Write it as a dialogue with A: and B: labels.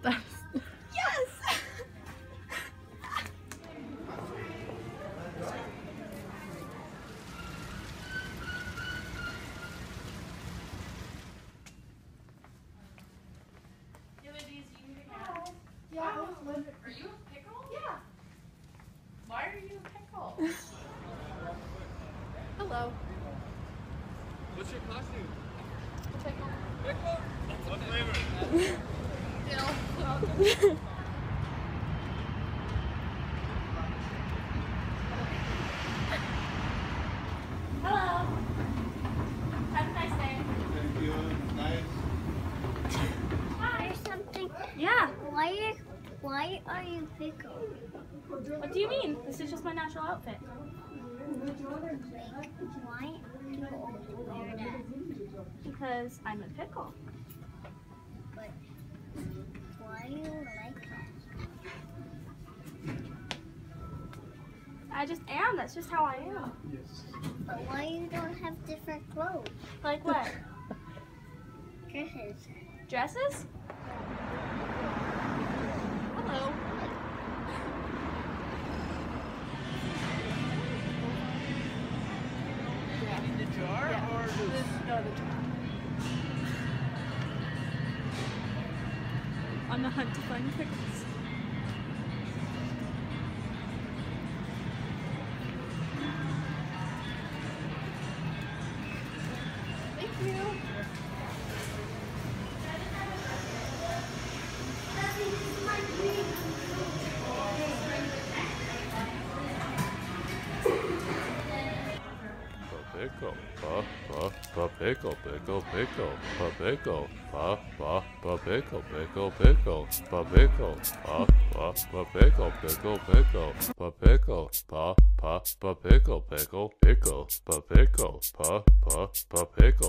A: Yes!
B: Yeah, are you a pickle?
A: Yeah.
B: Why are you a pickle?
A: Hello.
C: What's your costume?
A: Pickle.
C: Pickle? What flavor?
A: Dill.
B: Hello. Have a nice day.
C: Thank you. Nice.
B: Hi.
D: There's something.
B: Yeah.
D: Why are you pickle?
B: What do you mean? This is just my natural outfit.
D: Why people wear that?
B: Because I'm a pickle.
D: But why do you like that?
B: I just am. That's just how I am.
D: But why you don't have different clothes?
B: Like what?
D: Dresses.
B: Dresses? Hello.
C: In the jar or just...
B: No, the jar. On the hunt to find pickles. Thank you.
C: Pickle, pickle, pickle, pickle, pickle, pickle, pickle, pickle, pickle, pickle, pickle, pickle, pickle, pickle, pickle, pickle, pickle, pickle, pickle.